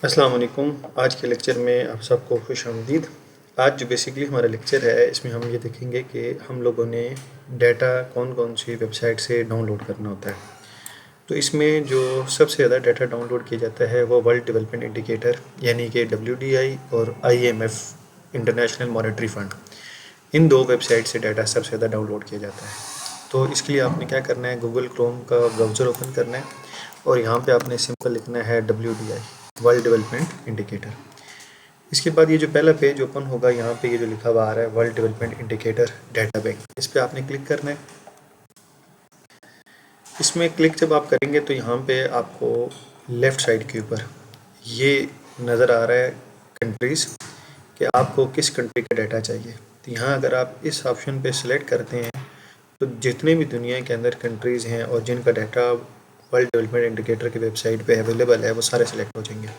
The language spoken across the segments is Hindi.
अस्सलाम वालेकुम। आज के लेक्चर में आप सबको खुश आमदीद। आज जो बेसिकली हमारा लेक्चर है इसमें हम ये देखेंगे कि हम लोगों ने डाटा कौन कौन सी वेबसाइट से डाउनलोड करना होता है। तो इसमें जो सबसे ज़्यादा डाटा डाउनलोड किया जाता है वो वर्ल्ड डेवलपमेंट इंडिकेटर यानी कि WDI और IMF इंटरनेशनल मॉनेटरी फ़ंड, इन दो वेबसाइट से डाटा सबसे ज़्यादा डाउनलोड किया जाता है। तो इसके लिए आपने क्या करना है, गूगल क्रोम का ब्राउज़र ओपन करना है और यहाँ पे आपने सिंपल लिखना है WDI वर्ल्ड डेवलपमेंट इंडिकेटर। इसके बाद ये जो पहला पेज ओपन होगा, यहाँ पे ये जो लिखा हुआ आ रहा है world development indicator data bank, इस पर आपने क्लिक करना है। इसमें क्लिक जब आप करेंगे तो यहाँ पे आपको लेफ़्ट साइड के ऊपर ये नज़र आ रहा है कंट्रीज़, कि आपको किस कंट्री का डाटा चाहिए। तो यहाँ अगर आप इस ऑप्शन पे सिलेक्ट करते हैं तो जितने भी दुनिया के अंदर कंट्रीज़ हैं और जिनका डाटा वर्ल्ड डेवलपमेंट इंडिकेटर की वेबसाइट पे अवेलेबल है वो सारे सिलेक्ट हो जाएंगे।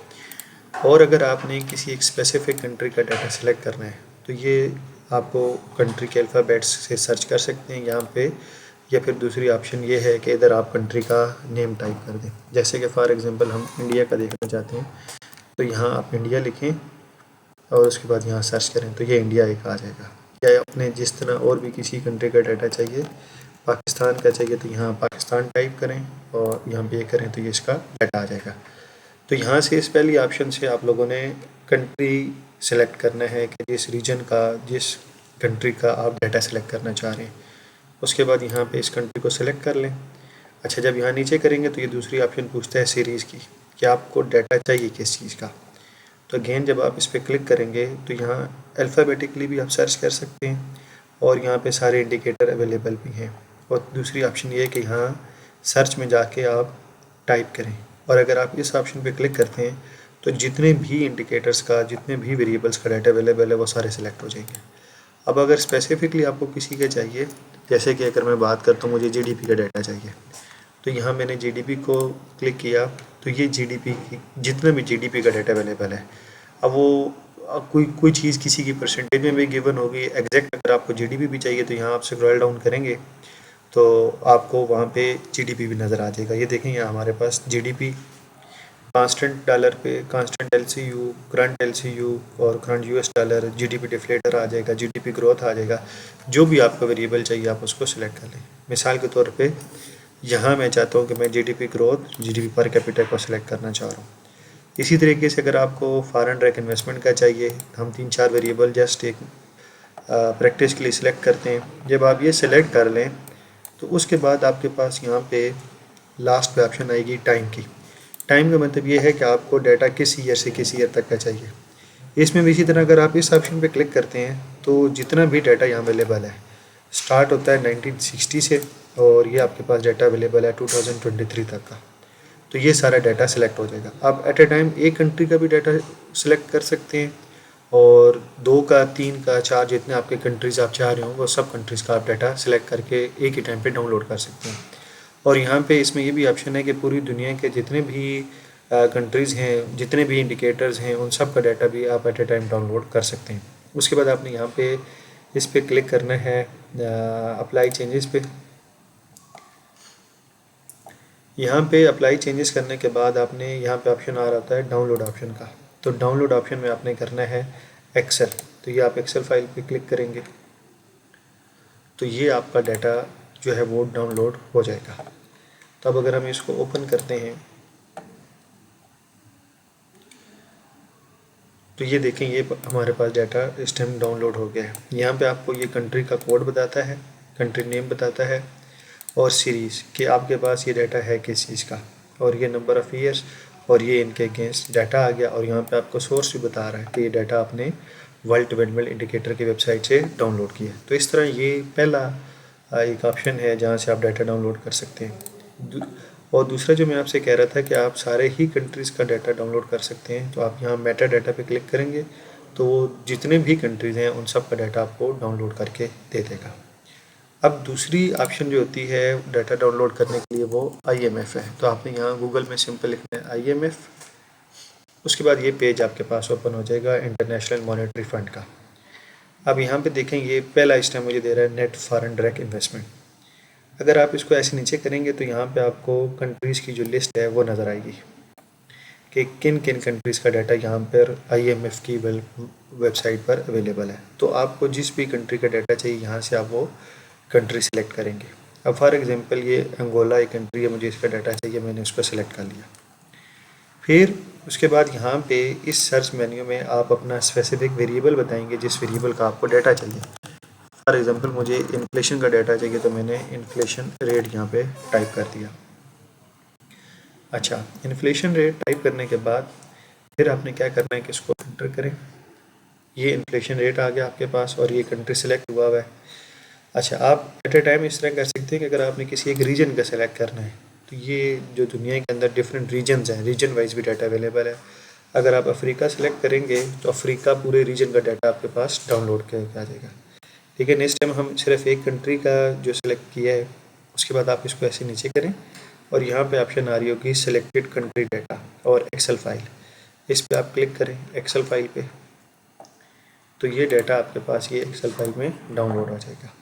और अगर आपने किसी एक स्पेसिफिक कंट्री का डाटा सेलेक्ट करना है तो ये आपको कंट्री के अल्फ़ाबेट्स से सर्च कर सकते हैं यहाँ पे, या फिर दूसरी ऑप्शन ये है कि इधर आप कंट्री का नेम टाइप कर दें। जैसे कि फॉर एग्जांपल हम इंडिया का देखना चाहते हैं तो यहाँ आप इंडिया लिखें और उसके बाद यहाँ सर्च करें तो ये इंडिया एक आ जाएगा। या अपने जिस तरह और भी किसी कंट्री का डाटा चाहिए, पाकिस्तान का चाहिए तो यहाँ पाकिस्तान टाइप करें और यहाँ पे करें तो ये इसका डाटा आ जाएगा। तो यहाँ से इस पहली ऑप्शन से आप लोगों ने कंट्री सेलेक्ट करना है कि जिस रीजन का, जिस कंट्री का आप डाटा सेलेक्ट करना चाह रहे हैं। उसके बाद यहाँ पे इस कंट्री को सेलेक्ट कर लें। अच्छा, जब यहाँ नीचे करेंगे तो ये दूसरी ऑप्शन पूछता है सीरीज़ की, कि आपको डाटा चाहिए किस चीज़ का। तो अगेन जब आप इस पर क्लिक करेंगे तो यहाँ अल्फ़ाबेटिकली भी आप सर्च कर सकते हैं और यहाँ पे सारे इंडिकेटर अवेलेबल भी हैं। और दूसरी ऑप्शन ये है कि यहाँ सर्च में जाके आप टाइप करें, और अगर आप इस ऑप्शन पे क्लिक करते हैं तो जितने भी इंडिकेटर्स का, जितने भी वेरिएबल्स का डाटा अवेलेबल है वो सारे सिलेक्ट हो जाएंगे। अब अगर स्पेसिफिकली आपको किसी का चाहिए, जैसे कि अगर मैं बात करता हूँ मुझे GDP का डाटा चाहिए, तो यहाँ मैंने GDP को क्लिक किया तो ये GDP की जितना भी GDP का डाटा अवेलेबल है, अब वो कोई चीज़ किसी की परसेंटेज में भी गिवन होगी एग्जैक्ट। अगर आपको GDP भी चाहिए तो यहाँ आप स्क्रॉल डाउन करेंगे तो आपको वहाँ पे GDP भी नज़र आ जाएगा। ये देखें यहाँ हमारे पास GDP कांस्टेंट डॉलर पे कांस्टेंट LCU, करंट LCU और current US dollar, GDP deflator आ जाएगा, GDP ग्रोथ आ जाएगा। जो भी आपको वेरिएबल चाहिए आप उसको सिलेक्ट कर लें। मिसाल के तौर पे यहाँ मैं चाहता हूँ कि मैं GDP growth, GDP per capita को सिलेक्ट करना चाह रहा हूँ। इसी तरीके से अगर आपको फॉरेन डायरेक्ट इन्वेस्टमेंट का चाहिए, हम 3-4 वेरिएबल जस्ट एक प्रैक्टिस के लिए सिलेक्ट करते हैं। जब आप ये सिलेक्ट कर लें तो उसके बाद आपके पास यहाँ पे लास्ट पे ऑप्शन आएगी टाइम की। टाइम का मतलब ये है कि आपको डाटा किस ईयर से किस ईयर तक का चाहिए। इसमें भी इसी तरह अगर आप इस ऑप्शन पे क्लिक करते हैं तो जितना भी डाटा यहाँ अवेलेबल है स्टार्ट होता है 1960 से और ये आपके पास डाटा अवेलेबल है 2023 तक का। तो ये सारा डाटा सेलेक्ट हो जाएगा। आप एट ए टाइम एक कंट्री का भी डाटा सेलेक्ट कर सकते हैं और 2 का, 3 का, 4 जितने आपके कंट्रीज़ आप चाह रहे हो वो सब कंट्रीज़ का आप डाटा सेलेक्ट करके एक ही टाइम पे डाउनलोड कर सकते हैं। और यहाँ पे इसमें ये भी ऑप्शन है कि पूरी दुनिया के जितने भी कंट्रीज़ हैं, जितने भी इंडिकेटर्स हैं, उन सब का डाटा भी आप एट ए टाइम डाउनलोड कर सकते हैं। उसके बाद आपने यहाँ पे इस पर क्लिक करना है अप्लाई चेंजेस पे। यहाँ पे अप्लाई चेंजेस करने के बाद आपने यहाँ पे ऑप्शन आ रहा होता है डाउनलोड ऑप्शन का। तो डाउनलोड ऑप्शन में आपने करना है एक्सेल। तो ये आप एक्सेल फाइल पे क्लिक करेंगे तो ये आपका डाटा जो है वो डाउनलोड हो जाएगा। तो अब अगर हम इसको ओपन करते हैं तो ये देखें ये हमारे पास डाटा इस टाइम डाउनलोड हो गया है। यहाँ पे आपको ये कंट्री का कोड बताता है, कंट्री नेम बताता है और सीरीज़ कि आपके पास ये डाटा है किस चीज़ का, और ये नंबर ऑफ़ ईयर्स और ये इनके अगेंस्ट डाटा आ गया। और यहाँ पे आपको सोर्स भी बता रहा है कि ये डाटा आपने वर्ल्ड डेवलपमेंट इंडिकेटर की वेबसाइट से डाउनलोड किया। तो इस तरह ये पहला एक ऑप्शन है जहाँ से आप डाटा डाउनलोड कर सकते हैं। और दूसरा जो मैं आपसे कह रहा था कि आप सारे ही कंट्रीज़ का डाटा डाउनलोड कर सकते हैं। तो आप यहाँ मेटा डाटा पे क्लिक करेंगे तो जितने भी कंट्रीज़ हैं उन सब का डाटा आपको डाउनलोड करके दे देगा। अब दूसरी ऑप्शन जो होती है डाटा डाउनलोड करने के लिए वो IMF है। तो आपने यहाँ गूगल में सिंपल लिखना है IMF। उसके बाद ये पेज आपके पास ओपन हो जाएगा इंटरनेशनल मॉनेटरी फ़ंड का। अब यहाँ पे देखें ये पहला स्टेप मुझे दे रहा है नेट फॉरेन डायरेक्ट इन्वेस्टमेंट। अगर आप इसको ऐसे नीचे करेंगे तो यहाँ पे आपको कंट्रीज़ की जो लिस्ट है वो नज़र आएगी कि किन किन कंट्रीज़ का डाटा यहाँ पर IMF की वेबसाइट पर अवेलेबल है। तो आपको जिस भी कंट्री का डाटा चाहिए यहाँ से आप वो कंट्री सेलेक्ट करेंगे। अब फॉर एग्जांपल ये अंगोला एक कंट्री है, मुझे इसका डाटा चाहिए, मैंने उसको सेलेक्ट कर लिया। फिर उसके बाद यहाँ पे इस सर्च मेन्यू में आप अपना स्पेसिफिक वेरिएबल बताएंगे जिस वेरिएबल का आपको डाटा चाहिए। फॉर एग्जांपल मुझे इन्फ्लेशन का डाटा चाहिए, तो मैंने इन्फ्लेशन रेट यहाँ पे टाइप कर दिया। अच्छा, इन्फ्लेशन रेट टाइप करने के बाद फिर आपने क्या करना है कि इसको एंटर करें। ये इन्फ्लेशन रेट आ गया आपके पास और ये कंट्री सेलेक्ट हुआ है। अच्छा, आप एट ए टाइम इस तरह कर सकते हैं कि अगर आपने किसी एक रीजन का सेलेक्ट करना है तो ये जो दुनिया के अंदर डिफरेंट रीजन्स हैं, रीजन वाइज भी डाटा अवेलेबल है। अगर आप अफ्रीका सेलेक्ट करेंगे तो अफ्रीका पूरे रीजन का डाटा आपके पास डाउनलोड करके आ जाएगा। लेकिन इस टाइम हम सिर्फ एक कंट्री का जो सेलेक्ट किया है, उसके बाद आप इसको ऐसे नीचे करें और यहाँ पे ऑप्शन आ रही होगी सिलेक्टेड कंट्री डाटा और एक्सेल फाइल। इस पर आप क्लिक करें एक्सेल फाइल पे, तो ये डाटा आपके पास ये एक्सेल फाइल में डाउनलोड हो जाएगा।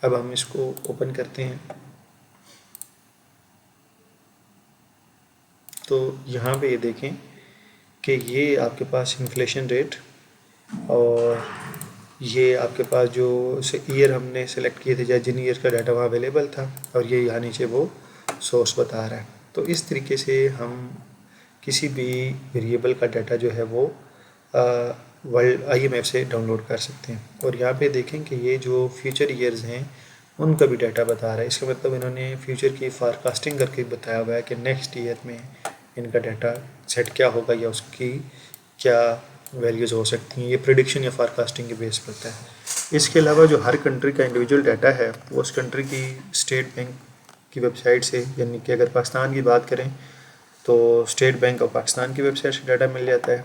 अब हम इसको ओपन करते हैं तो यहाँ पे ये देखें कि ये आपके पास इन्फ्लेशन रेट और ये आपके पास जो ईयर हमने सेलेक्ट किए थे या जिन ईयर का डाटा वहाँ अवेलेबल था, और ये यहाँ नीचे वो सोर्स बता रहा है। तो इस तरीके से हम किसी भी वेरिएबल का डाटा जो है वो वर्ल्ड IMF से डाउनलोड कर सकते हैं। और यहाँ पे देखें कि ये जो फ्यूचर ईयर्स हैं उनका भी डाटा बता रहा है। इसका मतलब इन्होंने फ्यूचर की फारकास्टिंग करके बताया हुआ है कि नेक्स्ट ईयर में इनका डाटा सेट क्या होगा या उसकी क्या वैल्यूज़ हो सकती हैं। ये प्रेडिक्शन या फारकास्टिंग के बेस पर होता है। इसके अलावा जो हर कंट्री का इंडिविजुअल डाटा है वो उस कंट्री की स्टेट बैंक की वेबसाइट से, यानी कि अगर पाकिस्तान की बात करें तो स्टेट बैंक ऑफ पाकिस्तान की वेबसाइट से डाटा मिल जाता है।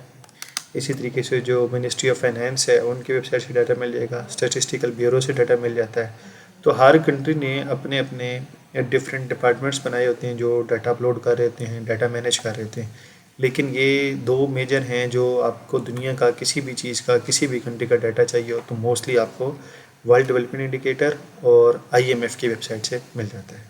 इसी तरीके से जो मिनिस्ट्री ऑफ फाइनेंस है उनकी वेबसाइट से डाटा मिल जाएगा, स्टैटिस्टिकल ब्यूरो से डाटा मिल जाता है। तो हर कंट्री ने अपने अपने डिफरेंट डिपार्टमेंट्स बनाए होते हैं जो डाटा अपलोड कर रहे होते हैं, डाटा मैनेज कर रहे होते हैं। लेकिन ये दो मेजर हैं जो आपको दुनिया का किसी भी चीज़ का, किसी भी कंट्री का डाटा चाहिए हो तो मोस्टली आपको वर्ल्ड डेवलपमेंट इंडिकेटर और IMF की वेबसाइट से मिल जाता है।